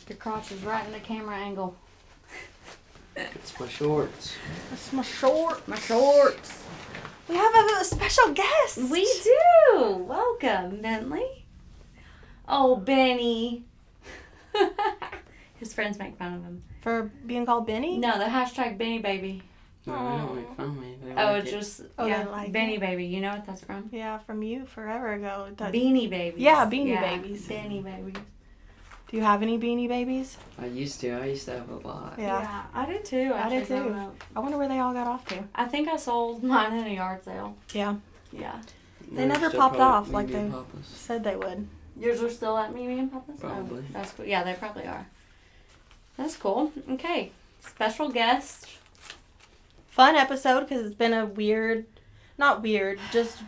Your crotch is right in the camera angle. It's my shorts. That's my shorts. We have a special guest. We do. Welcome, Bentley. Oh, Benny. His friends make fun of him. For being called Benny? No, the hashtag Benny Baby. No, they don't make fun of me. They Oh, like it's it. just, Oh, yeah, they like Benny it? Baby. You know what that's from? Yeah, from you forever ago. Beanie Babies. Yeah, Beanie Babies. Beanie Babies. Do you have any Beanie Babies? I used to have a lot. Yeah. I did too. I did actually, too. growing up. I wonder where they all got off to. I think I sold mine in a yard sale. Yeah. Yeah. They They're never still popped probably off like Mimi they and Papa's. said they would. Yours are still at Mimi and Papa's? Probably. Oh, that's cool. Yeah, they probably are. That's cool. Okay. Special guest. Fun episode because it's been a just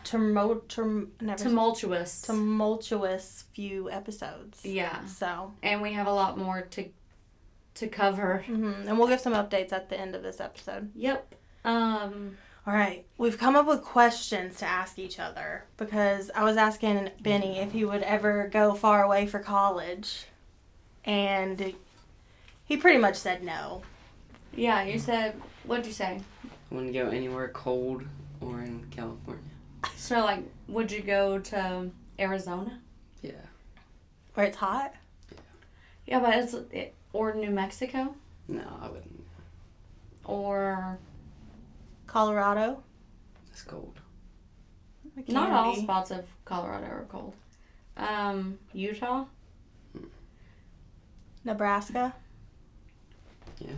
tumultuous few episodes. Yeah. So. And we have a lot more to cover. Mm-hmm. And we'll give some updates at the end of this episode. Yep. All right. We've come up with questions to ask each other because I was asking Benny if he would ever go far away for college. And he pretty much said no. Yeah, you said, what'd you say? I wouldn't go anywhere cold or in California. So, like, would you go to Arizona? Yeah. Where it's hot? Yeah, but or New Mexico? No, I wouldn't. Or Colorado? It's cold. It not can all be. spots of Colorado are cold. Utah? Nebraska? Yeah.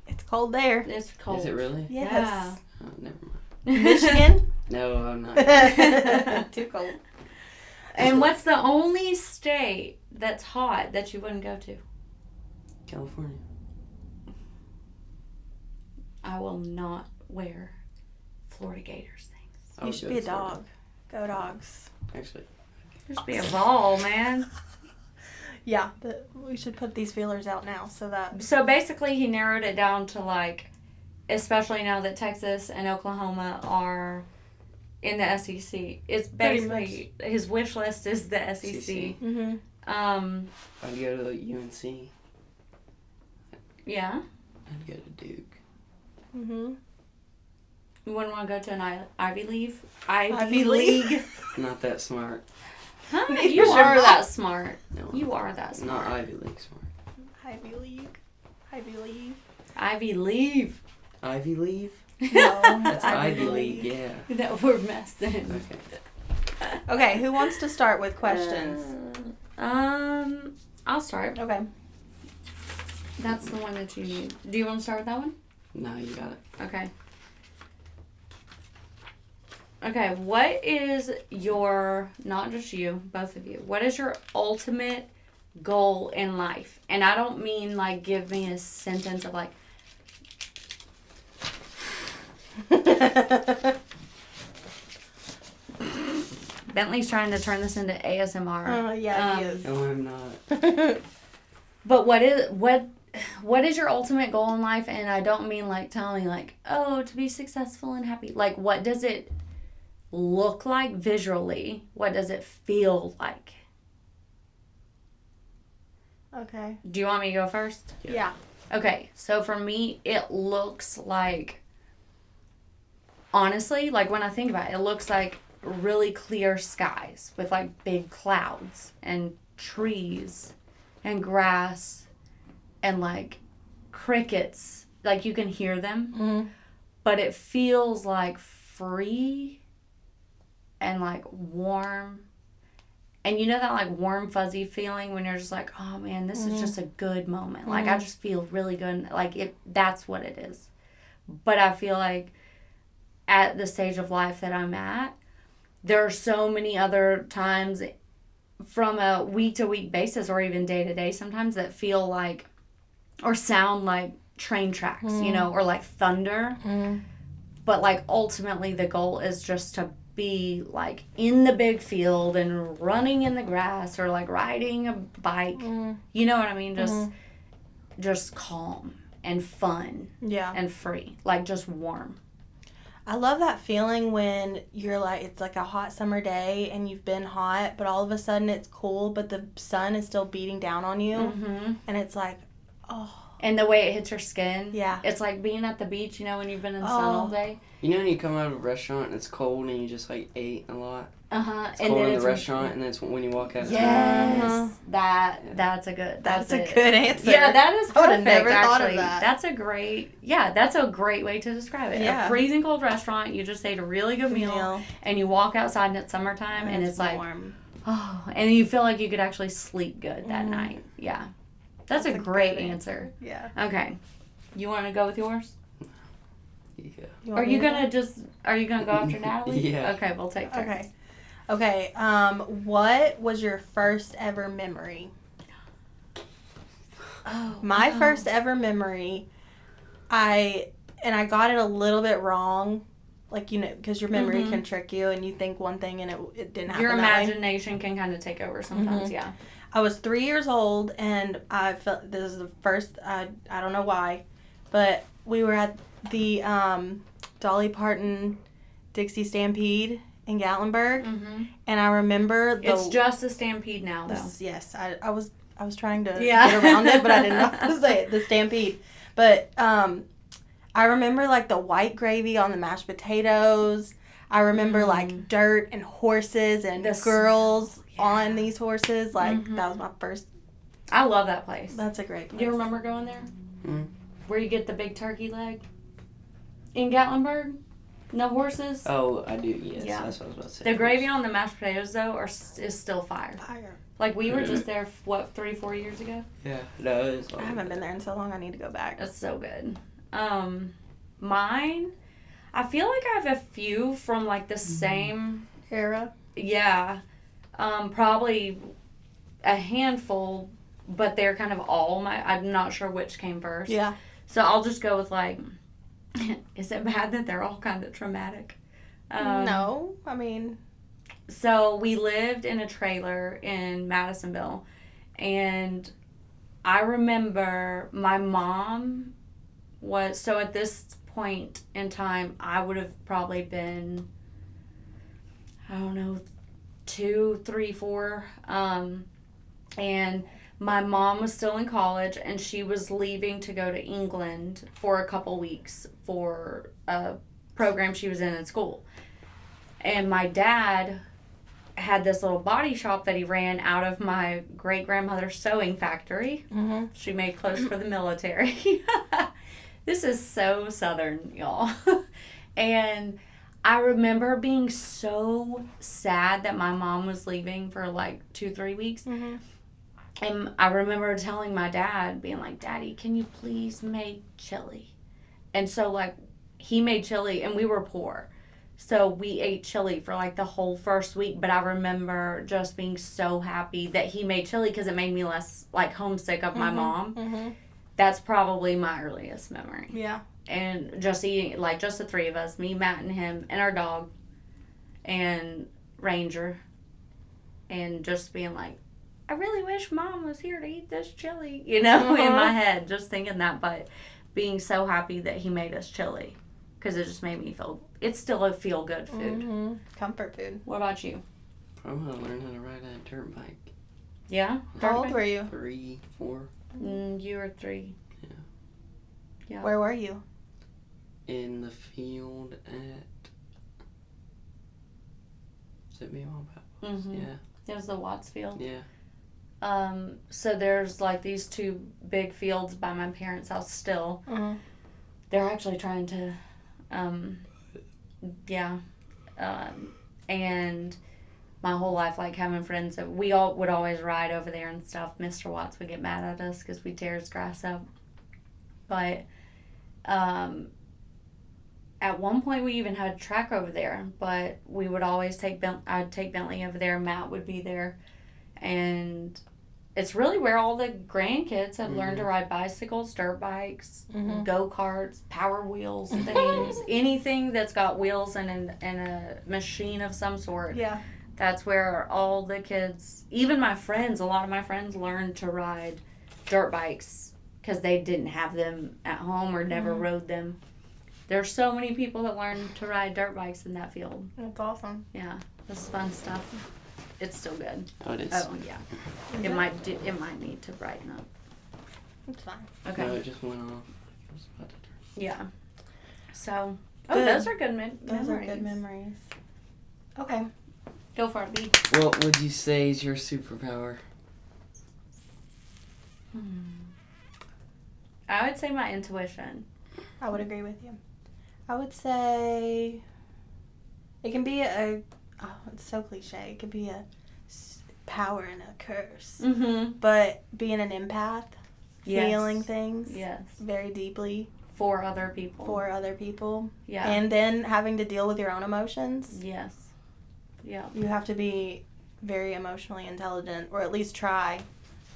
It's cold there. It's cold. Is it really? Yes. Oh, never mind. Michigan? No, I'm not. Too cold. And what's the only state that's hot that you wouldn't go to? California. I will not wear Florida Gators things. I You would should go be a to Florida. dog. Go dogs. Actually. Just be a ball, man. Yeah, we should put these feelers out now so that... So basically he narrowed it down to like, especially now that Texas and Oklahoma are in the SEC. It's basically, his wish list is the SEC. Mm-hmm. I'd go to UNC. Yeah. I'd go to Duke. Mm-hmm. You wouldn't want to go to an Ivy League? Ivy League? Not that smart. Huh? If You you're are not- that smart. No. You are that smart. Not Ivy League smart. Ivy League. Ivy League. Ivy League. Ivy League? No, That's Ivy League, yeah. That we're messing. Okay. Okay, who wants to start with questions? I'll start. Okay. That's the one that you need. Do you want to start with that one? No, you got it. Okay. Okay, what is your, not just you, both of you, what is your ultimate goal in life? And I don't mean like give me a sentence of like, Bentley's trying to turn this into ASMR. Yeah, he is. No, I'm not. But what is your ultimate goal in life? And I don't mean like telling me like, oh, to be successful and happy. Like, what does it look like visually? What does it feel like? Okay. Do you want me to go first? Yeah. Okay, so for me, it looks like, honestly, like when I think about it, it looks like really clear skies with like big clouds and trees and grass and like crickets. Like you can hear them, Mm-hmm. but it feels like free and like warm. And you know that like warm fuzzy feeling when you're just like, oh man, this is just a good moment. Like I just feel really good. Like that's what it is. But I feel like at the stage of life that I'm at, there are so many other times from a week to week basis or even day to day sometimes that feel like or sound like train tracks, you know, or like thunder. But like ultimately the goal is just to be like in the big field and running in the grass or like riding a bike. You know what I mean? Just calm and fun Yeah. and free. Like just warm. I love that feeling when you're like, it's like a hot summer day and you've been hot, but all of a sudden it's cool, but the sun is still beating down on you. Mm-hmm. And it's like, oh. And the way it hits your skin. Yeah. It's like being at the beach, when you've been in the sun all day. You know when you come out of a restaurant and it's cold and you just like ate a lot? Uh-huh. It's cold in the restaurant and it's when you walk out. Yes. Uh-huh. That's a good That's a good answer. Yeah, that is perfect. I would have never thought of actually. that. That's a great way to describe it. Yeah. A freezing cold restaurant, you just ate a really good meal. And you walk outside and it's summertime and it's like warm. Oh, and you feel like you could actually sleep good that night. Yeah. That's a great answer. Yeah. Okay. You want to go with yours? Yeah. Are you going to go after Natalie? Yeah. Okay, we'll take turns. Okay. Okay. What was your first ever memory? Oh, My first ever memory, I got it a little bit wrong. Like, because your memory can trick you and you think one thing and it didn't happen your that way. imagination can kind of take over sometimes, yeah. I was 3 years old and I felt this is the first, I don't know why, but we were at the Dolly Parton Dixie Stampede in Gatlinburg. Mm-hmm. And I remember It's just a stampede now, though. Yes, I was trying to get around it, but I didn't know how to say it, the Stampede. But I remember like the white gravy on the mashed potatoes. I remember like dirt and horses and girls on these horses. Like that was my first. I love that place. That's a great place. Do you remember going there? Mm-hmm. Where you get the big turkey leg? In Gatlinburg? No horses? Oh, I do, yes. Yeah. That's what I was about to say. The gravy on the mashed potatoes, though, is still fire. Fire. Like, we were just there, 3-4 years ago? Yeah, no, it's I haven't been there in so long. I need to go back. It's so good. Mine, I feel like I have a few from, like, the same... Era? Yeah. Probably a handful, but they're kind of all I'm not sure which came first. Yeah. So I'll just go with, like... Is it bad that they're all kind of traumatic? No. I mean... So we lived in a trailer in Madisonville, and I remember my mom was, so at this point in time, I would have probably been, I don't know, 2, 3, 4, and my mom was still in college, and she was leaving to go to England for a couple weeks for a program she was in school. And my dad had this little body shop that he ran out of my great-grandmother's sewing factory. Mm-hmm. She made clothes for the military. This is so Southern, y'all. And I remember being so sad that my mom was leaving for like 2-3 weeks. Mm-hmm. And I remember telling my dad, being like, Daddy, can you please make chili? And so, like, he made chili, and we were poor. So we ate chili for like the whole first week, but I remember just being so happy that he made chili because it made me less like homesick of my mom. Mm-hmm. That's probably my earliest memory. Yeah. And just eating, like just the three of us, me, Matt, and him, and our dog, and Ranger, and just being like, I really wish Mom was here to eat this chili, in my head, just thinking that, but being so happy that he made us chili. Because it just made me feel... It's still a feel-good food. Mm-hmm. Comfort food. What about you? Probably learn how to ride a dirt bike. Yeah? How old were you? 3, 4. You were 3. Yeah. Where were you? In the field at... Is it Beaman Pebbles? Mm-hmm. Yeah. It was the Watts field. Yeah. So there's like these 2 big fields by my parents' house still. Mm-hmm. They're actually trying to... and my whole life, like, having friends that we all would always ride over there and stuff. Mr. Watts would get mad at us because we tear his grass up. But at one point we even had a track over there, but we would always I'd take Bentley over there, Matt would be there, and it's really where all the grandkids have learned to ride bicycles, dirt bikes, go-karts, power wheels, things, anything that's got wheels and a machine of some sort. Yeah. That's where all the kids, even my friends, a lot of my friends learned to ride dirt bikes because they didn't have them at home or never rode them. There's so many people that learn to ride dirt bikes in that field. That's awesome. Yeah, this is fun stuff. It's still good. Oh, it is. Oh yeah, it might need to brighten up. It's fine. Okay. No, it just went off. It was about to turn. Yeah. So. Good. Those are good memories. Those are good memories. Okay. Go for it, B. What would you say is your superpower? I would say my intuition. I would agree with you. I would say it can be it's so cliche. It could be a power and a curse. Mm-hmm. But being an empath, Yes. feeling things Yes. very deeply For other people. for other people. Yeah. And then having to deal with your own emotions. Yes. Yeah. You have to be very emotionally intelligent, or at least try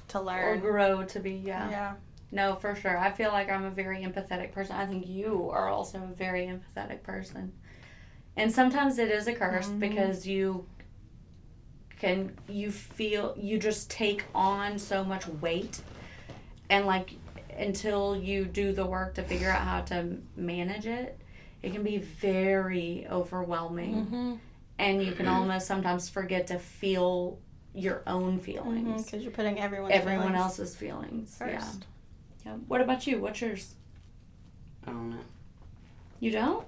to Or learn. grow to be, yeah. Yeah. No, for sure. I feel like I'm a very empathetic person. I think you are also a very empathetic person. And sometimes it is a curse because you just take on so much weight. And like, until you do the work to figure out how to manage it, it can be very overwhelming. Mm-hmm. And you can almost sometimes forget to feel your own feelings. Because you're putting everyone Else's feelings. first. Yeah. What about you? What's yours? I don't know. You don't?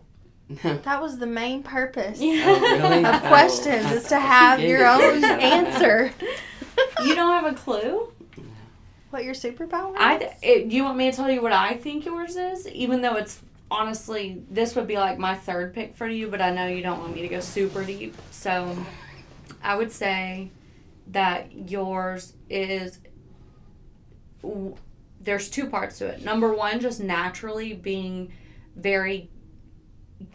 No. That was the main purpose Oh, really? of questions, is to have Gave your it to own yourself. answer. You don't have a clue? What your superpower is? You want me to tell you what I think yours is? Even though it's honestly, this would be like my third pick for you, but I know you don't want me to go super deep. So I would say that yours is, there's two parts to it. Number one, just naturally being very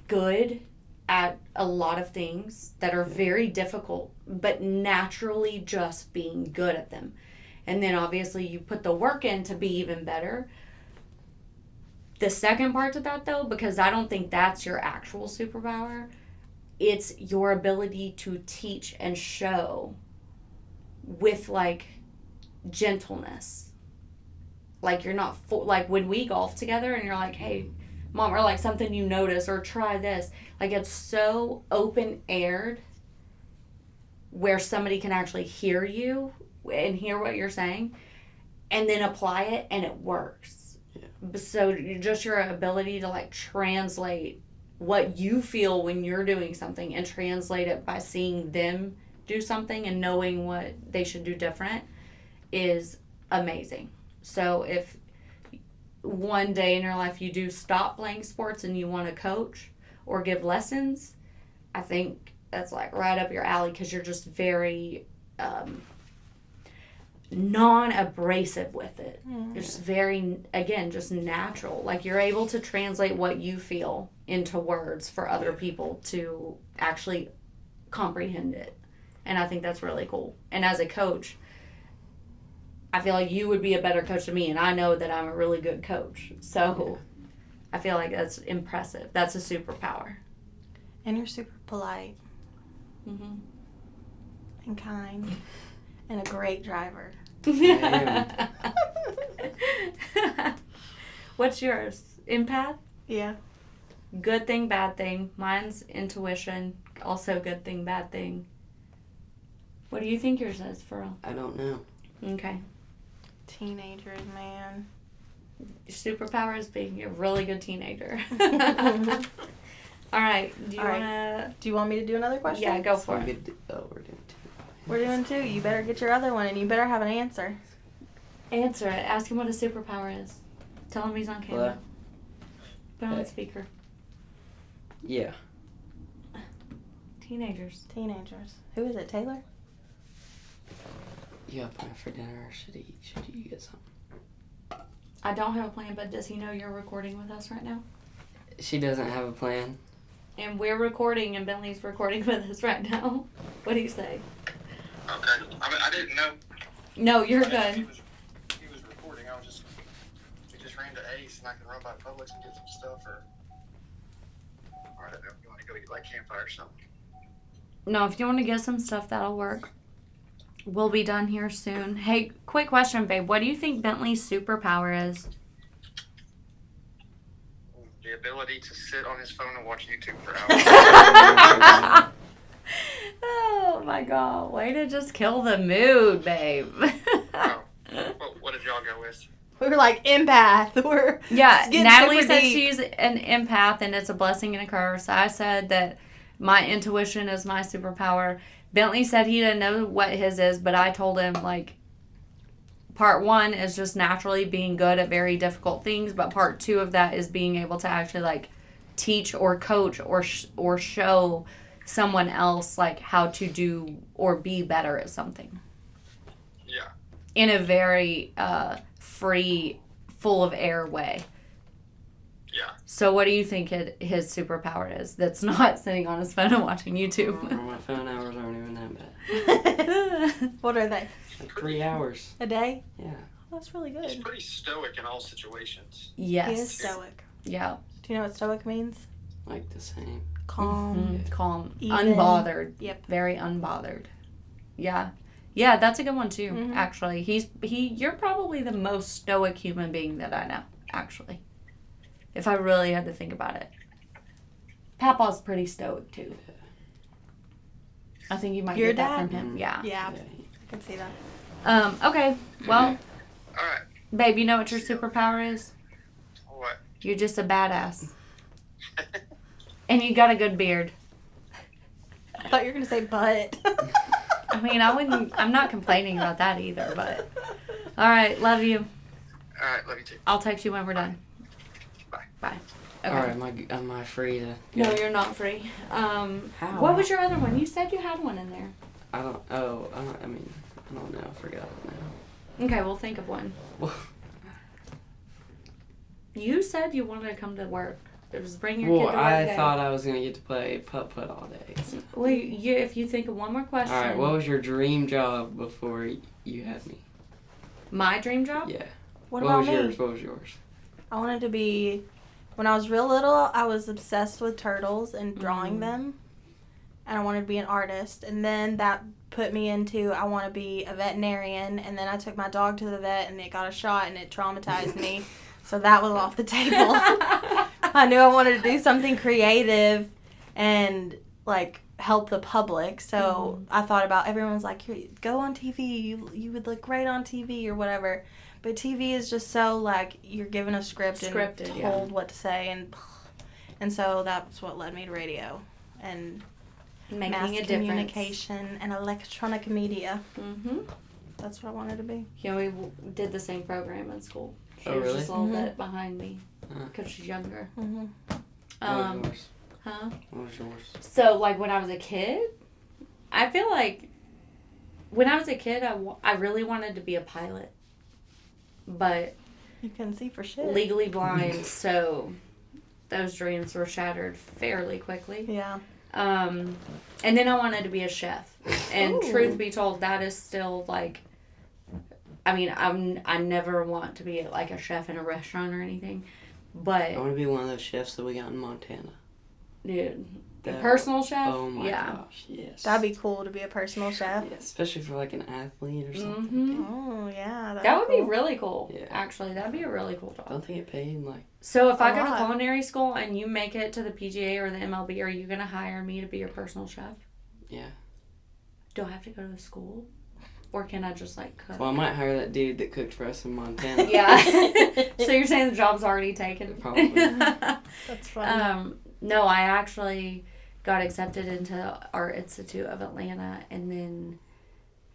good at a lot of things that are very difficult, but naturally just being good at them. And then obviously you put the work in to be even better. The second part to that though, because I don't think that's your actual superpower, it's your ability to teach and show with like gentleness. Like you're not like when we golf together and you're like, hey, Mom, or like something you notice, or try this. Like it's so open aired where somebody can actually hear you and hear what you're saying and then apply it and it works. Yeah. So just your ability to like translate what you feel when you're doing something and translate it by seeing them do something and knowing what they should do different is amazing. So if one day in your life you do stop playing sports and you want to coach or give lessons, I think that's like right up your alley because you're just very non-abrasive with it. You're just very, again, just natural. Like you're able to translate what you feel into words for other people to actually comprehend it. And I think that's really cool. And as a coach, I feel like you would be a better coach than me, and I know that I'm a really good coach. So I feel like that's impressive. That's a superpower. And you're super polite Mm-hmm. and kind and a great driver. What's yours? Empath? Yeah. Good thing, bad thing. Mine's intuition. Also good thing, bad thing. What do you think yours is, for real? I don't know. Okay. Teenagers, man. Your superpower is being a really good teenager. All right. Do you want to... Do you want me to do another question? Yeah, go for it. We're doing two. We're doing two. You better get your other one, and you better have an answer. Answer it. Ask him what his superpower is. Tell him he's on camera. Hello? Put on Hey. speaker. Yeah. Teenagers. Teenagers. Who is it, Taylor? You have plans for dinner, or should you get something? I don't have a plan, but does he know you're recording with us right now? She doesn't have a plan. And we're recording, and Bentley's recording with us right now. What do you say? Okay. I didn't know. No, you're I didn't know good. He was recording. We just ran to Ace, and I can run by Publix and get some stuff, or I don't know. You want to go eat like campfire or something? No, if you want to get some stuff, that'll work. We'll be done here soon. Hey, quick question, babe. What do you think Bentley's superpower is? Be ability to sit on his phone and watch YouTube for hours. Oh my god, way to just kill the mood, babe. Oh. What did y'all go with? We were like empath. We're Yeah, getting Natalie super said deep. she's an empath and it's a blessing and a curse. I said that my intuition is my superpower. Bentley said he didn't know what his is, but I told him, like, part 1 is just naturally being good at very difficult things, but part 2 of that is being able to actually, like, teach or coach or show someone else, like, how to do or be better at something. Yeah. In a very free, full of air way. Yeah. So what do you think his superpower is that's not sitting on his phone and watching YouTube? My phone hours aren't even that bad. What are they? Like 3 hours. A day? Yeah. That's really He's good. pretty stoic in all situations. Yes. He is stoic. Yeah. Do you know what stoic means? Like the same. Calm. Mhm. Calm. Even. Unbothered. Yep. Very unbothered. Yeah. Yeah, that's a good one too, Mhm. actually. You're probably the most stoic human being that I know, actually. If I really had to think about it. Papa's pretty stoic too. I think you might Your get that dad? from him. Yeah. Yeah, I can see that. Okay. Well, Alright. babe, you know what your superpower is? What? You're just a badass. And you got a good beard. I thought you were going to say butt. I mean, I'm not complaining about that either, but. All right, love you. Alright, love you too. I'll text you when we're done. Bye. Bye. Okay. Alright, am I free to No, go? you're not free. How? What was your other one? You said you had one in there. I don't know. I forgot it now. Okay, we'll think of one. Well, You said you wanted to come to work. It was bring your well, kid to work I day. thought I was going to get to play putt-putt all day. So. Well, if you think of one more question. Alright, what was your dream job before you had me? My dream job? Yeah. What What about was me? yours? What was yours? I wanted to be, when I was real little, I was obsessed with turtles and drawing them. And I wanted to be an artist. And then that put me into, I want to be a veterinarian. And then I took my dog to the vet and it got a shot and it traumatized me. So that was off the table. I knew I wanted to do something creative and, like, help the public. So I thought about, everyone's like, go on TV. You would look great on TV or whatever. But TV is just so, like, you're given a script and Scripted, told what to say. And so that's what led me to radio and Making mass a difference. communication and electronic media. Mm-hmm. That's what I wanted to be. Yeah, we did the same program in school. She Oh, was really? just a little Mhm. bit behind me because she's younger. Mm-hmm. What was yours? Huh? What was yours? So, like, when I was a kid, I feel like when I was a kid, I really wanted to be a pilot. But You couldn't see for shit. legally blind, so those dreams were shattered fairly quickly. Yeah. And then I wanted to be a chef. And Ooh. truth be told, that is still, like, I mean, I never want to be, like, a chef in a restaurant or anything. But, I want to be one of those chefs that we got in Montana. dude, a That- personal chef? Oh my yeah. gosh, yes. That'd be cool to be a personal chef. Yeah, especially for like an athlete or something. Mm-hmm. Oh, yeah. That would be cool. really cool. Yeah. Actually, that'd be a really cool I job. don't think it paid like. So if I A go to lot. culinary school and you make it to the PGA or the MLB, are you going to hire me to be your personal chef? Yeah. Do I have to go to the school? Or can I just, like, cook? Well, I might hire that dude that cooked for us in Montana. Yeah. So you're saying the job's already taken? Probably. That's funny. No, I actually got accepted into Art Institute of Atlanta and then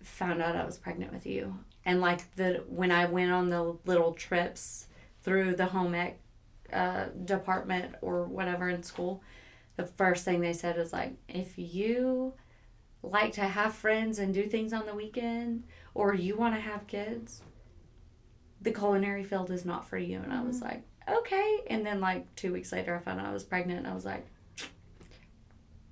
found out I was pregnant with you. And, like, when I went on the little trips through the home ec department or whatever in school, the first thing they said was, like, if you like to have friends and do things on the weekend or you want to have kids, the culinary field is not for you. And I was like, okay. And then, like, 2 weeks later, I found out I was pregnant and I was like,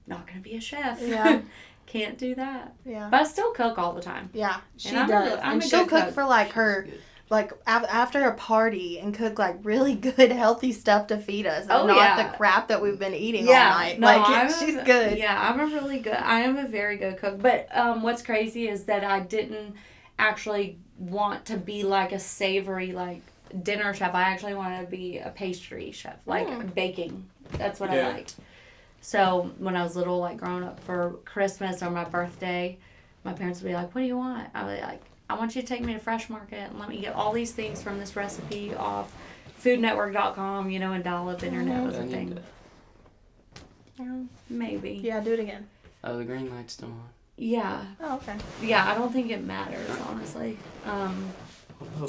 not gonna be a chef. Yeah. Can't do that. Yeah. But I still cook all the time. Yeah, she And I'm a does. real- I'm and a she'll good cook cook. for, like, her, Good. like, after a party and cook, like, really good, healthy stuff to feed us. And Oh, not yeah. the crap that we've been eating all night. No, Like, she's good. Yeah, I am a very good cook. But what's crazy is that I didn't actually want to be like a savory, like, dinner chef. I actually wanted to be a pastry chef, like baking. That's what I liked. So when I was little, like growing up for Christmas or my birthday, my parents would be like, "What do you want?" I would be like, "I want you to take me to Fresh Market and let me get all these things from this recipe off foodnetwork.com, you know, and dial-up internet was a thing." Maybe. Yeah, do it again. Oh, the green light's still on. Yeah. Oh, okay. Yeah, I don't think it matters, honestly.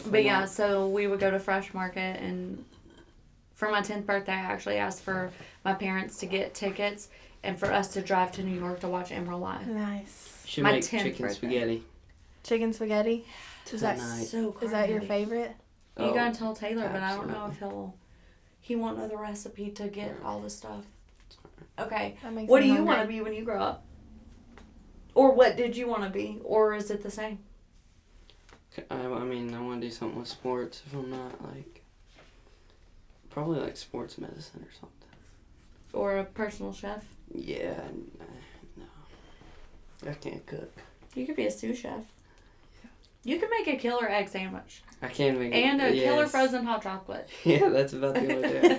But yeah, so we would go to Fresh Market, and for my 10th birthday, I actually asked for my parents to get tickets and for us to drive to New York to watch Emerald Live. Nice. Should My make 10th chicken birthday. spaghetti Chicken spaghetti. tonight. Is that your favorite? You gotta tell Taylor, but I don't know absolutely. if he won't know the recipe to get all the stuff. Okay. That makes What do me you hungry. want to be when you grow up? Or what did you want to be? Or is it the same? I mean, I want to do something with sports if I'm not, like, probably like sports medicine or something. Or a personal chef? Yeah, no. I can't cook. You could be a sous chef. You could make a killer egg sandwich. I can make And it. a killer yes. frozen hot chocolate. Yeah, that's about the only thing.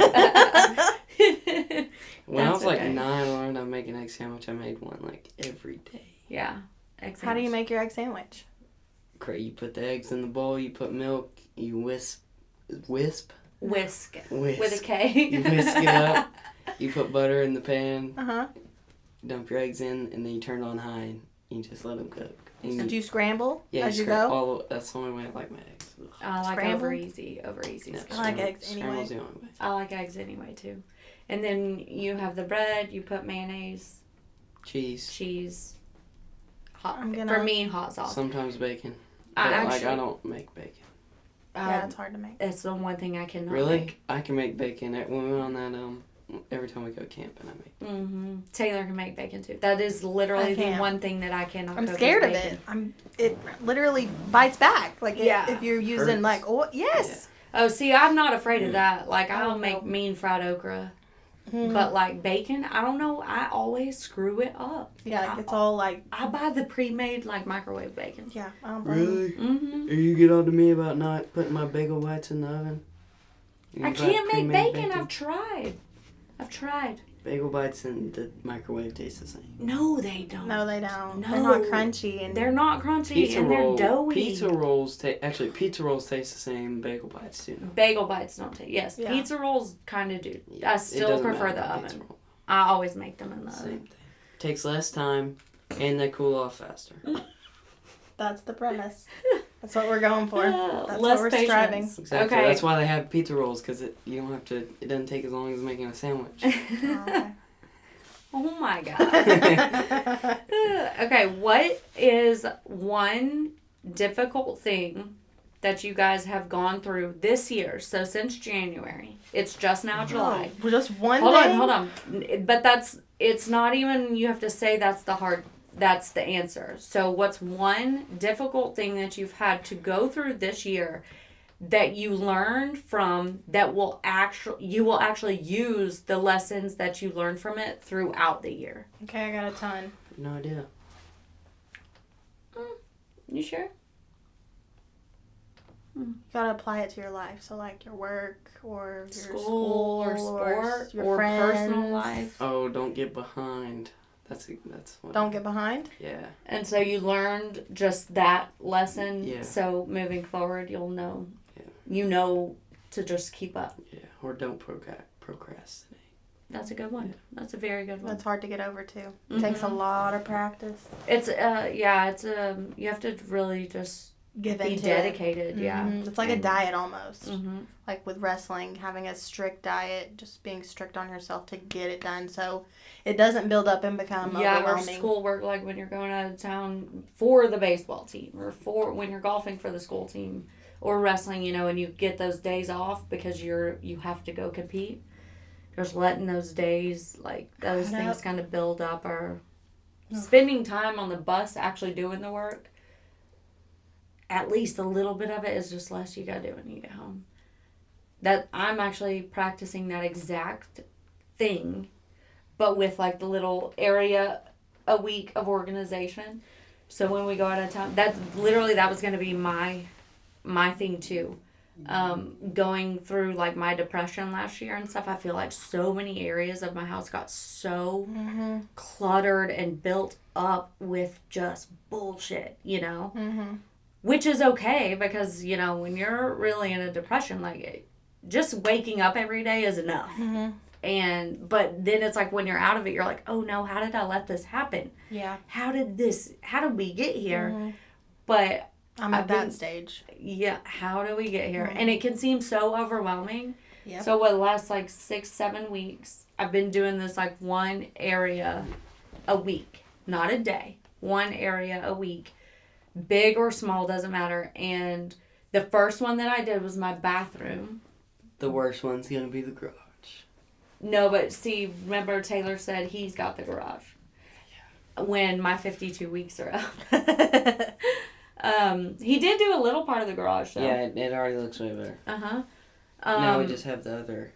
When I That's was like okay. 9, I learned how to make an egg sandwich. I made one like every day. Yeah. Egg How do you sandwich. make your egg sandwich? Great. You put the eggs in the bowl. You put milk. You wisp. Whisk. Whisk. With a K. You whisk it up. You put butter in the pan. Uh-huh. Dump your eggs in, and then you turn it on high. And you just let them cook. And Do you scramble yeah, as you scram- go? That's the only way I like my eggs. Ugh. I like Scrambled? over easy. Yeah, I like eggs scramble's anyway. the only way. I like eggs anyway too. And then you have the bread, you put mayonnaise, Cheese. cheese, hot I'm gonna- for me hot sauce. Sometimes bacon. I But, actually I don't make bacon. Yeah, it's hard to make. it's the one thing I cannot Really? make. I can make bacon. When we went on that, every time we go camping, I make. Mm-hmm. Taylor can make bacon too. That is literally I the can't. one thing that I cannot. I'm cook is scared of bacon. it. It literally bites back. Like Yeah. if you're using Hurts. like oil. Yes. Oh, see, I'm not afraid of that. Like I'll Oh, make no. mean fried okra, Mhm. but like bacon, I don't know. I always screw it up. Yeah, like it's all like I buy the pre-made like microwave bacon. yeah. I don't blame you. Really? Mm-hmm. You get on to me about not putting my bagel bites in the oven? You I buy can't make pre-made bacon. I've tried. Bagel bites in the microwave taste the same. No, they don't. No, they don't. No. They're not crunchy and They're not crunchy Pizza and roll. they're doughy. Pizza rolls taste the same. Bagel bites too. Bagel bites don't taste. Yes, Yeah. pizza rolls kind of do. Yeah, I it still doesn't prefer matter the about pizza oven. roll. I always make them in the Same oven. thing. Takes less time, and they cool off faster. that's the premise. That's what we're going for. That's Less what we're patience. striving. Exactly. Okay. That's why they have pizza rolls, because you don't have to. It doesn't take as long as making a sandwich. Oh my god. Okay, what is one difficult thing that you guys have gone through this year? So since January, it's just now July. Oh, just one Hold thing? on. But it's not even, you have to say that's the answer. So what's one difficult thing that you've had to go through this year that you learned from that you will actually use the lessons that you learned from it throughout the year? Okay, I got a ton. No idea. You sure? You gotta apply it to your life. So like your work or your School or sport your or friends. personal life. Oh, don't get behind. That's what. Don't get behind. Yeah. And so you learned just that lesson. Yeah. So moving forward, you'll know. Yeah. You know to just keep up. Yeah. Or don't procrastinate. That's a good one. Yeah. That's a very good one. That's hard to get over too. It takes a lot of practice. It's you have to really just Give be into dedicated. it. Yeah. Mhm. It's like a diet almost. Mm-hmm. Like with wrestling, having a strict diet, just being strict on yourself to get it done, so it doesn't build up and become Yeah, or overwhelming. schoolwork, like when you're going out of town for the baseball team, or when you're golfing for the school team, or wrestling, and you get those days off because you have to go compete. Just letting those days, like those I know. things, kind of build up, or spending time on the bus actually doing the work. At least a little bit of it is just less you gotta do when you get home. That I'm actually practicing that exact thing, but with like the little area a week of organization. So when we go out of town, that was gonna be my thing too. going through like my depression last year and stuff, I feel like so many areas of my house got so cluttered and built up with just bullshit, you know? Which is okay because, you know, when you're really in a depression, like, just waking up every day is enough. But then it's like when you're out of it, you're like, oh no, how did I let this happen? Yeah. How did we get here? But I'm at that stage. Yeah, how do we get here? And it can seem so overwhelming. Yep. So the last like 6-7 weeks, I've been doing this like one area a week, not a day. One area a week. Big or small, doesn't matter. And the first one that I did was my bathroom. The worst one's gonna be the garage. No, but see, remember Taylor said he's got the garage. Yeah. When my 52 weeks are up. He did do a little part of the garage, though. Yeah, it already looks way better. Now we just have the other...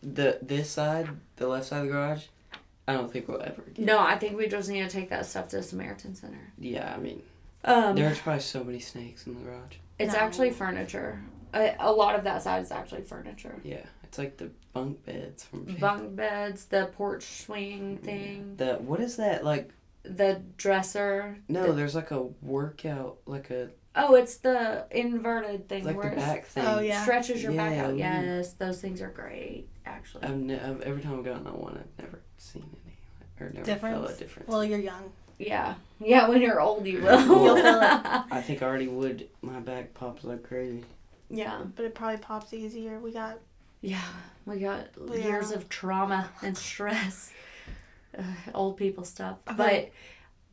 This side, the left side of the garage, I don't think we'll ever get. No, I think we just need to take that stuff to Samaritan Center. Yeah, I mean... Um, There's probably so many snakes in the garage. It's actually furniture. A lot of that side is actually furniture. Yeah, it's like the bunk beds from... Bunk beds, the porch swing thing. What is that, like... The dresser. No, there's like a workout, like a... Oh, it's the inverted thing. Like where the back thing. Oh, yeah. Stretches your back out. Yeah. Yes, those things are great, actually. Every time I've gotten on one, I've never seen any. Or never felt a difference. Well, you're young. Yeah. Yeah, when you're old, you will. You'll feel it. I think I already would. My back pops like crazy. Yeah. But it probably pops easier. We got years of trauma and stress. Old people stuff. Okay.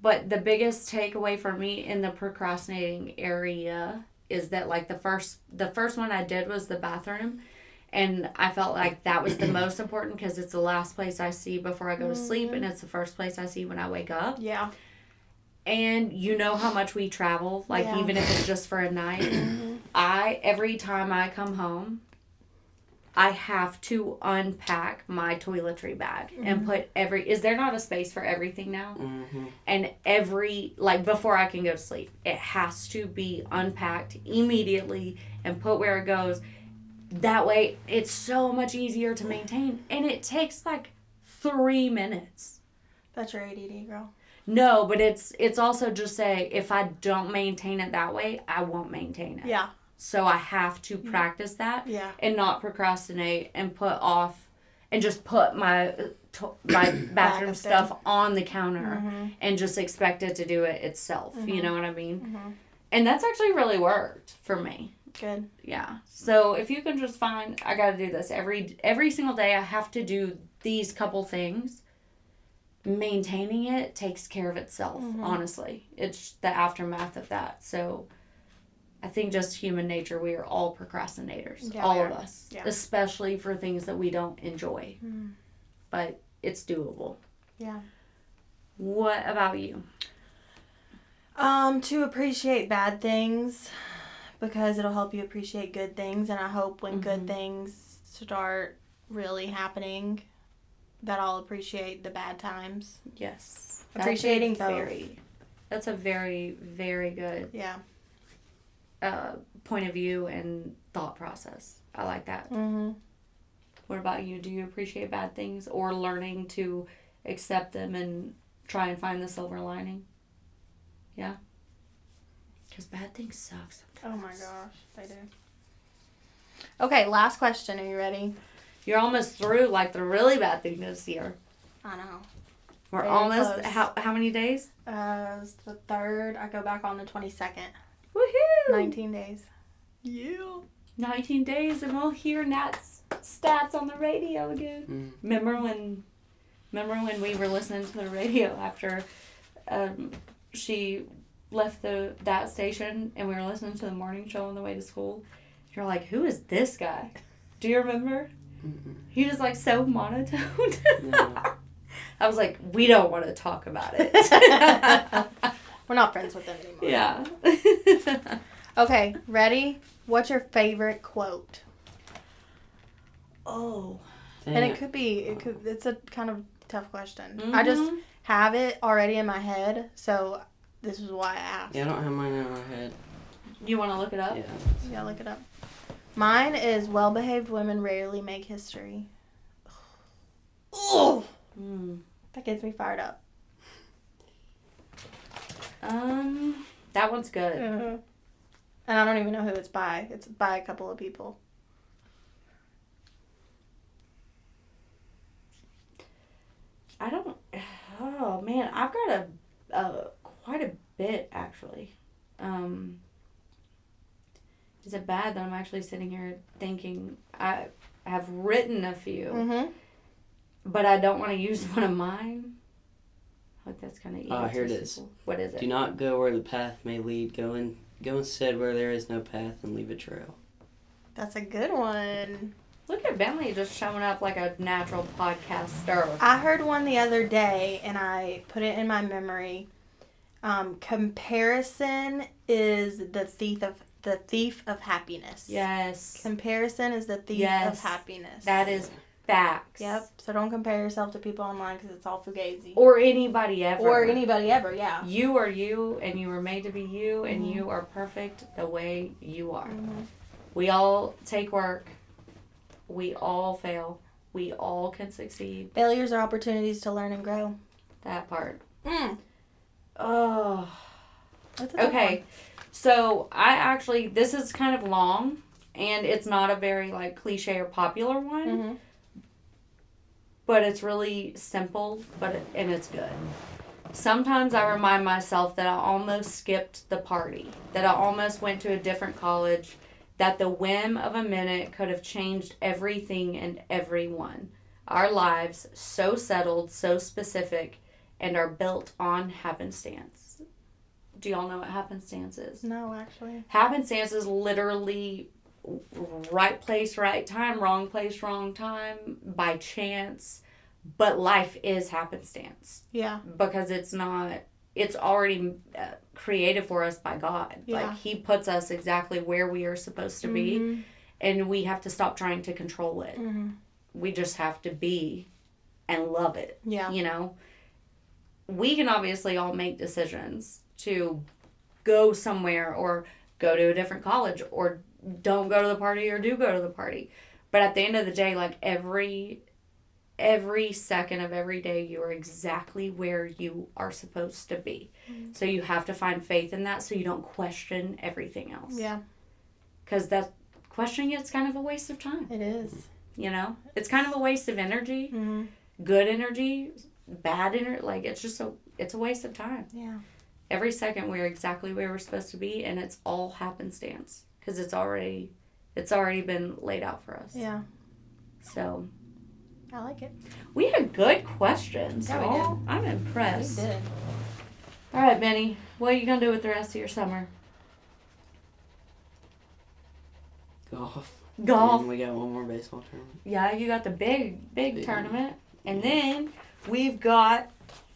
But the biggest takeaway for me in the procrastinating area is that like the first one I did was the bathroom, and I felt like that was the most important because it's the last place I see before I go to sleep, and it's the first place I see when I wake up. Yeah. And you know how much we travel, like even if it's just for a night. Every time I come home, I have to unpack my toiletry bag and put is there not a space for everything now? And before I can go to sleep, it has to be unpacked immediately and put where it goes. That way, it's so much easier to maintain. And it takes like 3 minutes. That's your ADD, girl. No, but it's also just if I don't maintain it that way, I won't maintain it. Yeah. So I have to practice that and not procrastinate and put off and just put my bathroom stuff on the counter and just expect it to do it itself. You know what I mean? And that's actually really worked for me. Good. Yeah. So if you can just find, I got to do this every single day. I have to do these couple things. Maintaining it takes care of itself, honestly. It's the aftermath of that. So I think just human nature, we are all procrastinators. Yeah, all of us. Yeah. Especially for things that we don't enjoy. But it's doable. Yeah. What about you? To appreciate bad things, because it'll help you appreciate good things, and I hope when good things start really happening, that I'll appreciate the bad times. Yes. Appreciating both. That's a very, very good point of view and thought process. I like that. What about you? Do you appreciate bad things or learning to accept them and try and find the silver lining? Yeah? Because bad things suck sometimes. Oh my gosh, they do. Okay, last question. Are you ready? You're almost through like the really bad thing this year. I know. We're Very almost, close. how many days? It's the 3rd. I go back on the 22nd. Woohoo! 19 days. Yeah. 19 days and we'll hear Nat's stats on the radio again. Remember when we were listening to the radio after she left that station and we were listening to the morning show on the way to school? You're like, who is this guy? Do you remember? He was like so monotone. No. I was like, we don't want to talk about it. We're not friends with them anymore. Yeah. Okay, ready? What's your favorite quote? Oh. And it's a kind of tough question. I just have it already in my head, so this is why I asked. Yeah, I don't have mine in my head. You want to look it up? Yeah. Yeah, look it up. Mine is well-behaved women rarely make history. Oh, that gets me fired up. That one's good. And I don't even know who it's by. It's by a couple of people. I don't. Oh man, I've got quite a bit actually. Is it bad that I'm actually sitting here thinking I have written a few, but I don't want to use one of mine? Like that's kind of Oh, here it is. What is it? Do not go where the path may lead. Go instead where there is no path and leave a trail. That's a good one. Look at Bentley just showing up like a natural podcaster. I heard one the other day, and I put it in my memory. Comparison is the thief of happiness. Yes. Comparison is the thief of happiness. That is facts. Yep. So don't compare yourself to people online because it's all fugazi. Or anybody ever. Yeah. You are you, and you were made to be you, and you are perfect the way you are. We all take work. We all fail. We all can succeed. Failures are opportunities to learn and grow. That part. Oh. Okay. So this is kind of long, and it's not a very like cliche or popular one, but it's really simple, and it's good. Sometimes I remind myself that I almost skipped the party, that I almost went to a different college, that the whim of a minute could have changed everything and everyone. Our lives so settled, so specific, and are built on happenstance. Do y'all know what happenstance is? No, actually. Happenstance is literally right place, right time, wrong place, wrong time, by chance. But life is happenstance. Yeah. Because it's already created for us by God. Yeah. Like, He puts us exactly where we are supposed to be, and we have to stop trying to control it. We just have to be and love it. Yeah. You know? We can obviously all make decisions to go somewhere or go to a different college or don't go to the party or do go to the party. But at the end of the day, like every second of every day, you are exactly where you are supposed to be. So you have to find faith in that so you don't question everything else. Yeah. Because that questioning it's kind of a waste of time. It is. You know? It's kind of a waste of energy. Good energy, bad energy. Like, it's a waste of time. Yeah. Every second we're exactly where we're supposed to be, and it's all happenstance. Because it's already been laid out for us. Yeah. So... I like it. We had good questions. Yeah, we did. I'm impressed. We did. All right, Benny. What are you going to do with the rest of your summer? Golf. Golf. And we got one more baseball tournament. Yeah, you got the big tournament. And then we've got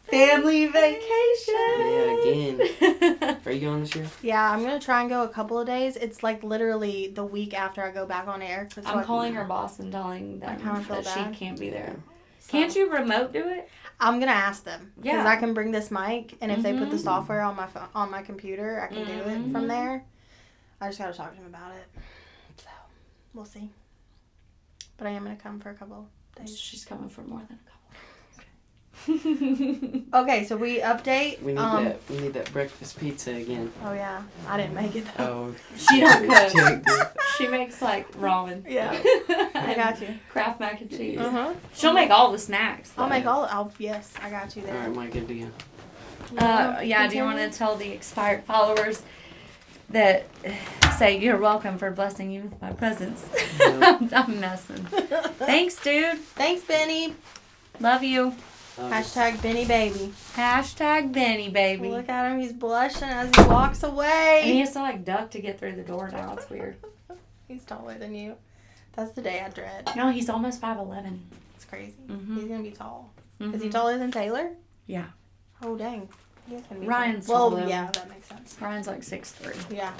family vacation. Yeah, again. Are you going this year? Yeah, I'm going to try and go a couple of days. It's like literally the week after I go back on air. I'm calling her boss and telling them that bad. she can't be there. So, Can't you remote do it? I'm going to ask them. Yeah. Because I can bring this mic, and if they put the software on my on my computer, I can do it from there. I just got to talk to them about it. So, we'll see. But I am going to come for a couple days. She's coming for more than a couple. Okay, so we update. We need that breakfast pizza again. Oh yeah, I didn't make it though. Oh, She don't cook. Jake did. She makes like ramen. Yeah, I got you. Kraft mac and cheese. She'll make all the snacks. I'll make all. Yes, I got you there. All right, Mike, good to go. Yeah. Do you want to tell the expired followers that say you're welcome for blessing you with my presence? I'm messing. Thanks, dude. Thanks, Benny. Love you. Hashtag Benny baby. Hashtag Benny baby. Look at him. He's blushing as he walks away. And he has to like duck to get through the door now. It's weird. He's taller than you. That's the day I dread. No, he's almost 5'11". It's crazy. Mhm. He's gonna be tall. Is he taller than Taylor? Yeah. Oh dang. He's gonna be Ryan's tall. tall, Well, though. yeah, that makes sense. Ryan's like 6'3". Yeah.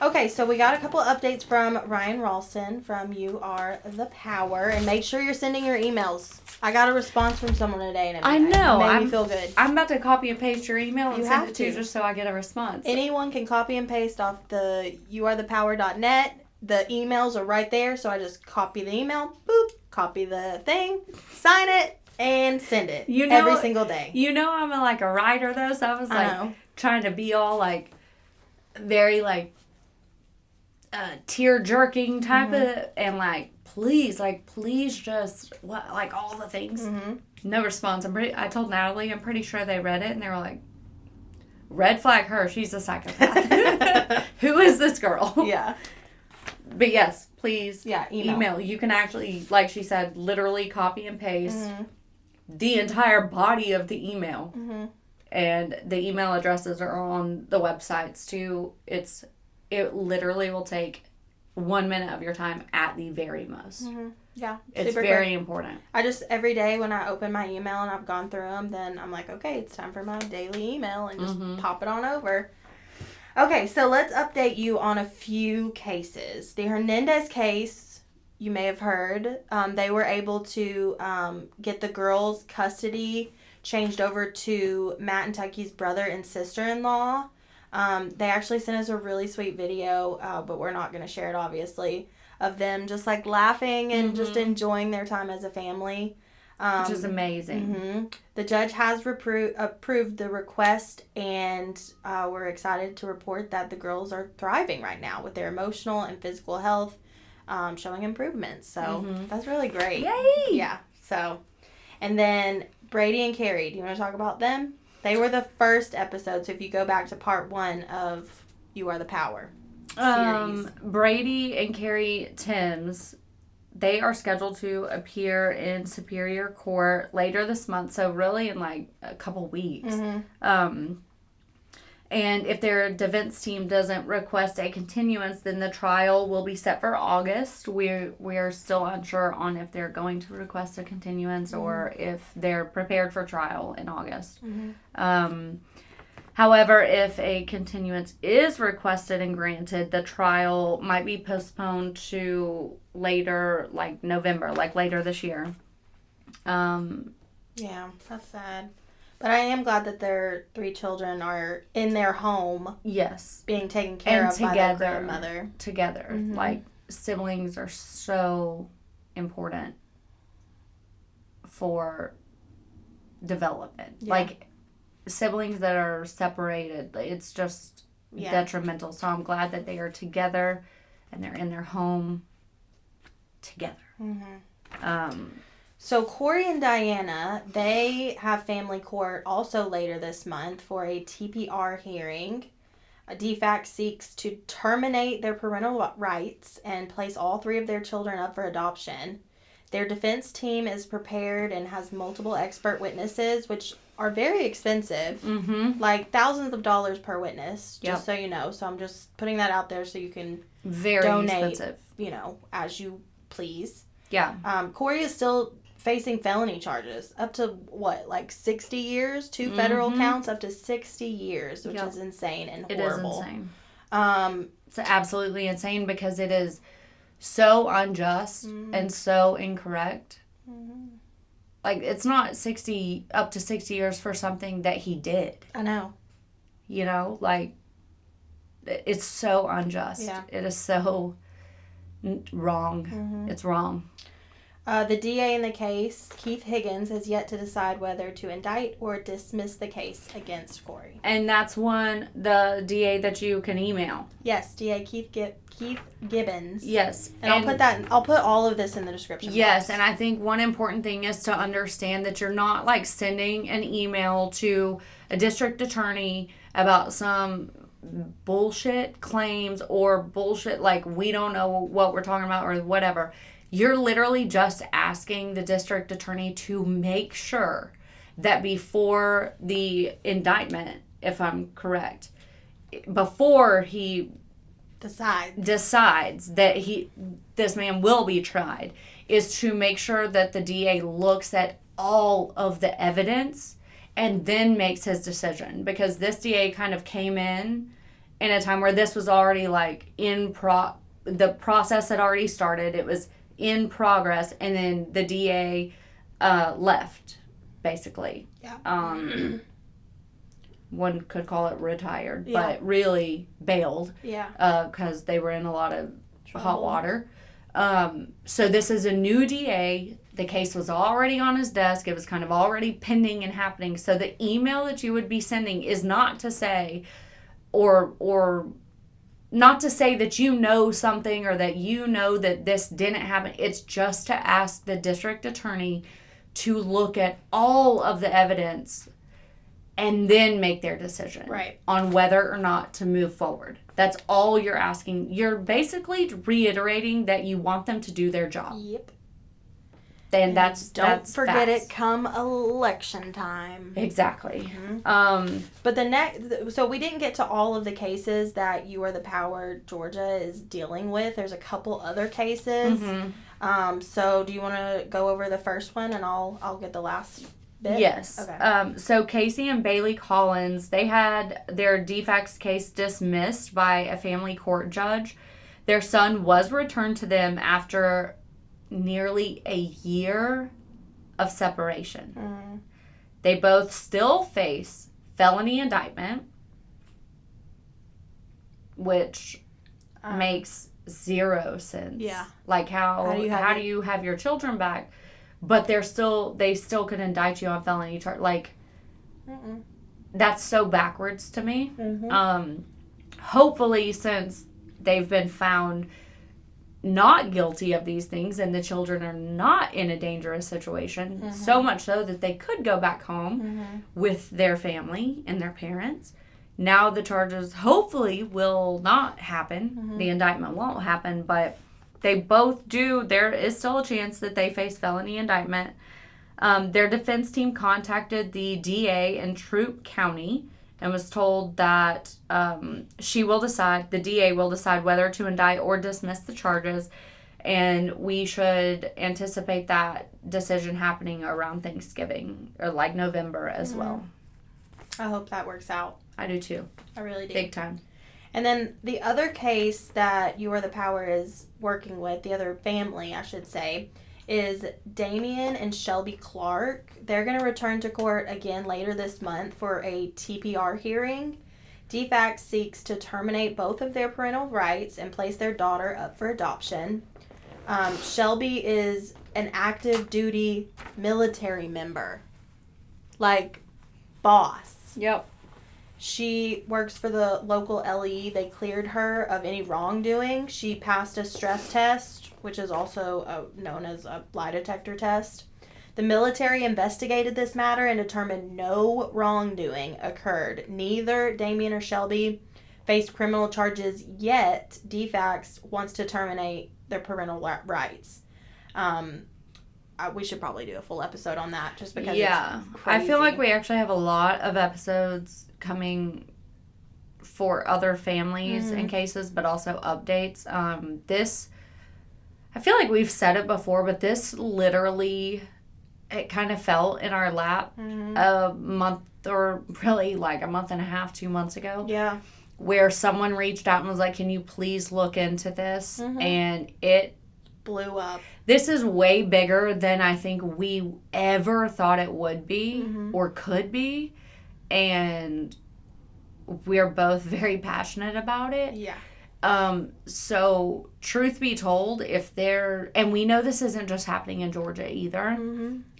Okay, so we got a couple updates from Ryan Ralston from You Are the Power, and make sure you're sending your emails. I got a response from someone today, and I know. It made me feel good. I'm about to copy and paste your email and You send have it to you to. just so I get a response. Anyone can copy and paste off the youarethepower.net the emails are right there, so I just copy the email, boop, copy the thing, sign it, and send it every single day. You know I'm a writer, though, so I was, trying to be all, very, tear-jerking type of, and, please just, all the things. Mm-hmm. No response. I told Natalie, I'm pretty sure they read it, and they were like, red flag her, she's a psychopath. Who is this girl? Yeah. But yes, please. Yeah, email. You can actually, like she said, literally copy and paste the entire body of the email. Mm-hmm. And the email addresses are on the websites too. It literally will take 1 minute of your time at the very most. Mm-hmm. Yeah. It's very important. I just, every day when I open my email and I've gone through them, then I'm like, okay, it's time for my daily email, and just pop it on over. Okay, so let's update you on a few cases. The Hernandez case, you may have heard, they were able to get the girls' custody changed over to Matt and Tucky's brother and sister-in-law. They actually sent us a really sweet video, but we're not going to share it, obviously, of them just laughing and just enjoying their time as a family. Which is amazing. Mm-hmm. The judge has approved the request, and we're excited to report that the girls are thriving right now with their emotional and physical health showing improvements. So that's really great. Yay! Yeah. So, and then Brady and Carrie, do you want to talk about them? They were the first episode, so if you go back to part 1 of You Are the Power series. Brady and Carrie Timms, they are scheduled to appear in Superior Court later this month, so really in a couple weeks. And if their defense team doesn't request a continuance, then the trial will be set for August. We're still unsure on if they're going to request a continuance or if they're prepared for trial in August. However, if a continuance is requested and granted, the trial might be postponed to later, November, later this year. Yeah, that's sad. But I am glad that their 3 children are in their home. Yes. Being taken care of by their grandmother. Together. Siblings are so important for development. Yeah. Siblings that are separated, it's just detrimental. So I'm glad that they are together and they're in their home together. So Corey and Diana, they have family court also later this month for a TPR hearing. A DFAC seeks to terminate their parental rights and place all 3 of their children up for adoption. Their defense team is prepared and has multiple expert witnesses, which are very expensive. Thousands of dollars per witness, just so you know. So I'm just putting that out there so you can donate, expensive. As you please. Yeah. Corey is still facing felony charges up to 60 years, 2 federal counts, up to 60 years, which is insane and horrible. It is insane. It's absolutely insane because it is so unjust and so incorrect. It's not up to 60 years for something that he did. I know. It's so unjust. Yeah. It is so wrong. It's wrong. The DA in the case, Keith Higgins, has yet to decide whether to indict or dismiss the case against Corey. And that's the DA that you can email. Yes, DA Keith Gibbons. Yes. And I'll put all of this in the description box. Yes, and I think one important thing is to understand that you're not sending an email to a district attorney about some bullshit claims or bullshit we don't know what we're talking about or whatever. You're literally just asking the district attorney to make sure that before the indictment, if I'm correct, before he decides that this man will be tried, is to make sure that the DA looks at all of the evidence and then makes his decision. Because this DA kind of came in a time where this was already the process had already started. It was in progress, and then the DA left, basically. Yeah. One could call it retired, but really bailed. Yeah. Because they were in a lot of hot water. So this is a new DA. The case was already on his desk. It was kind of already pending and happening. So the email that you would be sending is not to say, or not to say that you know something or that you know that this didn't happen. It's just to ask the district attorney to look at all of the evidence and then make their decision on whether or not to move forward. That's all you're asking. You're basically reiterating that you want them to do their job. Yep. And don't forget fast. it come election time. Exactly. Mm-hmm. But so we didn't get to all of the cases that You Are the Power Georgia is dealing with. There's a couple other cases. Mm-hmm. So do you want to go over the first one and I'll get the last bit? Yes. Okay. So Casey and Bailey Collins, they had their defects case dismissed by a family court judge. Their son was returned to them after nearly a year of separation. Mm. They both still face felony indictment, which makes zero sense. Yeah. Like how do you have your children back, but they still could indict you on felony charge? Like, that's so backwards to me. Mm-hmm. Hopefully, since they've been found not guilty of these things and the children are not in a dangerous situation, so much so that they could go back home with their family and their parents. Now the charges hopefully will not happen. The indictment won't happen, but they both do. There is still a chance that they face felony indictment. Their defense team contacted the DA in Troup County and was told that the DA will decide whether to indict or dismiss the charges, and we should anticipate that decision happening around Thanksgiving or like November as well. I hope that works out. I do too. I really do. Big time. And then the other case that You Are the Power is working with, the other family, I should say, is Damien and Shelby Clark. They're going to return to court again later this month for a TPR hearing. DFACS seeks to terminate both of their parental rights and place their daughter up for adoption. Shelby is an active duty military member. Like, boss. Yep. She works for the local LE. They cleared her of any wrongdoing. She passed a stress test, which is also known as a lie detector test. The military investigated this matter and determined no wrongdoing occurred. Neither Damien or Shelby faced criminal charges, yet DFACS wants to terminate their parental rights. We should probably do a full episode on that just because it's crazy. I feel like we actually have a lot of episodes coming for other families and cases, but also updates. I feel like we've said it before, but this literally, it kind of fell in our lap a month, or really like a month and a half, 2 months ago. Yeah. Where someone reached out and was like, can you please look into this? And it blew up. This is way bigger than I think we ever thought it would be or could be. And we're both very passionate about it. Yeah. So truth be told, and we know this isn't just happening in Georgia either.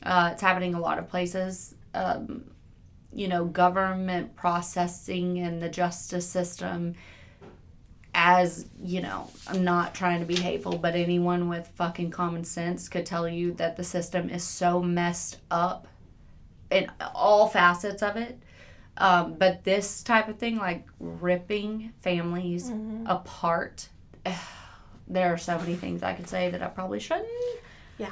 It's happening a lot of places. Government processing and the justice system, as, I'm not trying to be hateful, but anyone with fucking common sense could tell you that the system is so messed up in all facets of it. But this type of thing, like ripping families apart, there are so many things I could say that I probably shouldn't. Yeah.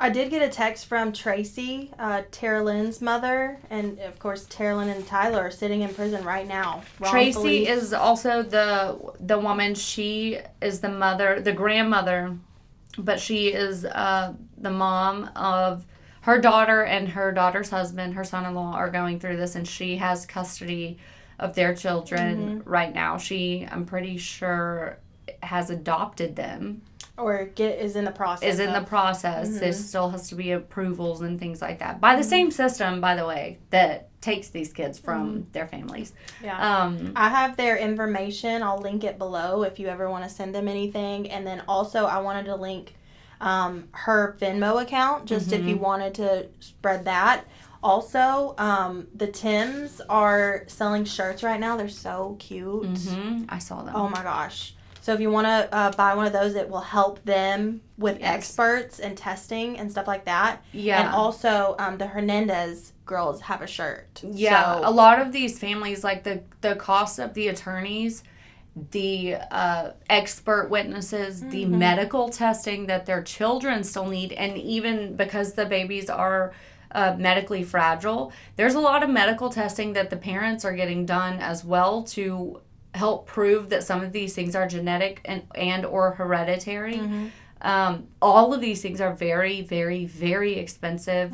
I did get a text from Tracy, Tara Lynn's mother, and of course Tara Lynn and Tyler are sitting in prison right now. Tracy is also the woman. She is the mother, the grandmother, but she is the mom of her daughter and her daughter's husband. Her son-in-law are going through this, and she has custody of their children right now. She, I'm pretty sure, has adopted them. Or is in the process. There still has to be approvals and things like that. By the same system, by the way, that takes these kids from their families. Yeah. I have their information. I'll link it below if you ever want to send them anything. And then also I wanted to link her Venmo account just if you wanted to spread that. Also, the Tims are selling shirts right now. They're so cute. I saw them. Oh my gosh. So if you want to buy one of those, it will help them with experts and testing and stuff like that. Yeah. And also, the Hernandez girls have a shirt. Yeah. So, A lot of these families, like the cost of the attorneys, the expert witnesses, the medical testing that their children still need, and even because the babies are medically fragile, there's a lot of medical testing that the parents are getting done as well to help prove that some of these things are genetic and or hereditary. All of these things are very, very, very expensive.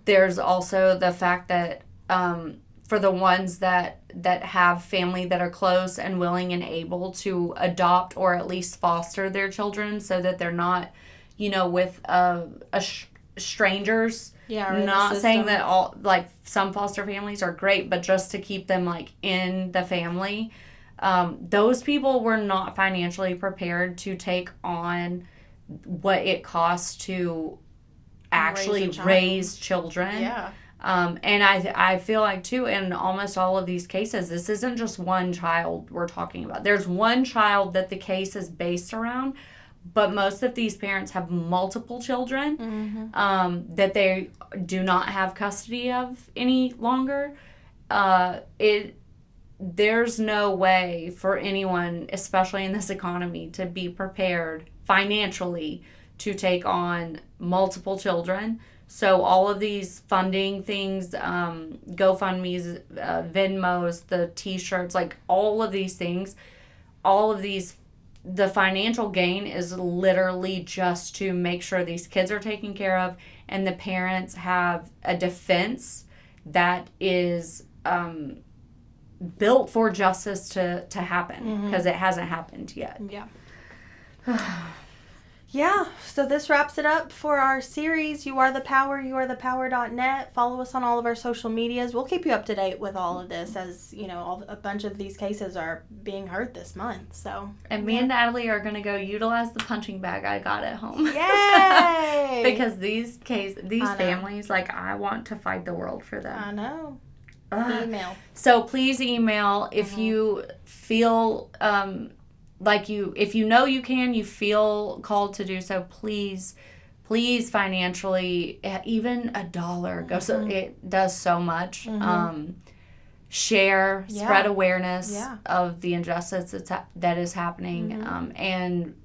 There's also the fact that for the ones that have family that are close and willing and able to adopt or at least foster their children so that they're not, with strangers. Yeah, or not saying that all, like, some foster families are great, but just to keep them, like, in the family. Those people were not financially prepared to take on what it costs to actually raise children. Yeah. And I feel like, too, in almost all of these cases, this isn't just one child we're talking about. There's one child that the case is based around, but most of these parents have multiple children that they do not have custody of any longer. There's no way for anyone, especially in this economy, to be prepared financially to take on multiple children. So all of these funding things, GoFundMe's, Venmos, the T-shirts, like all of these things, the financial gain is literally just to make sure these kids are taken care of and the parents have a defense that is built for justice to happen, because it hasn't happened yet. Yeah. Yeah, so this wraps it up for our series, You Are the Power, youarethepower.net. Follow us on all of our social medias. We'll keep you up to date with all of this as, a bunch of these cases are being heard this month. So, and me and Natalie are going to go utilize the punching bag I got at home. Yay! Because these families, like, I want to fight the world for them. I know. Email. So please email if you feel if you feel called to do so. Please financially, even $1 goes. So it does so much. Share, spread awareness of the injustice that is happening, and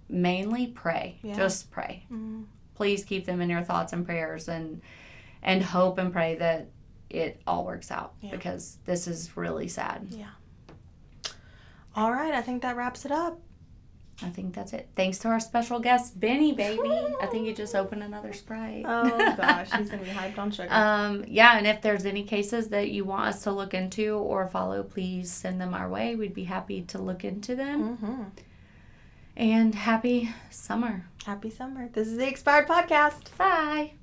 mainly pray. Just pray. Please keep them in your thoughts and prayers, and hope and pray that it all works out, because this is really sad. Yeah. All right, I think that wraps it up. I think that's it. Thanks to our special guest, Benny, baby. I think you just opened another Sprite. Oh, gosh. He's going to be hyped on sugar. And if there's any cases that you want us to look into or follow, please send them our way. We'd be happy to look into them. And happy summer. Happy summer. This is the Expired Podcast. Bye.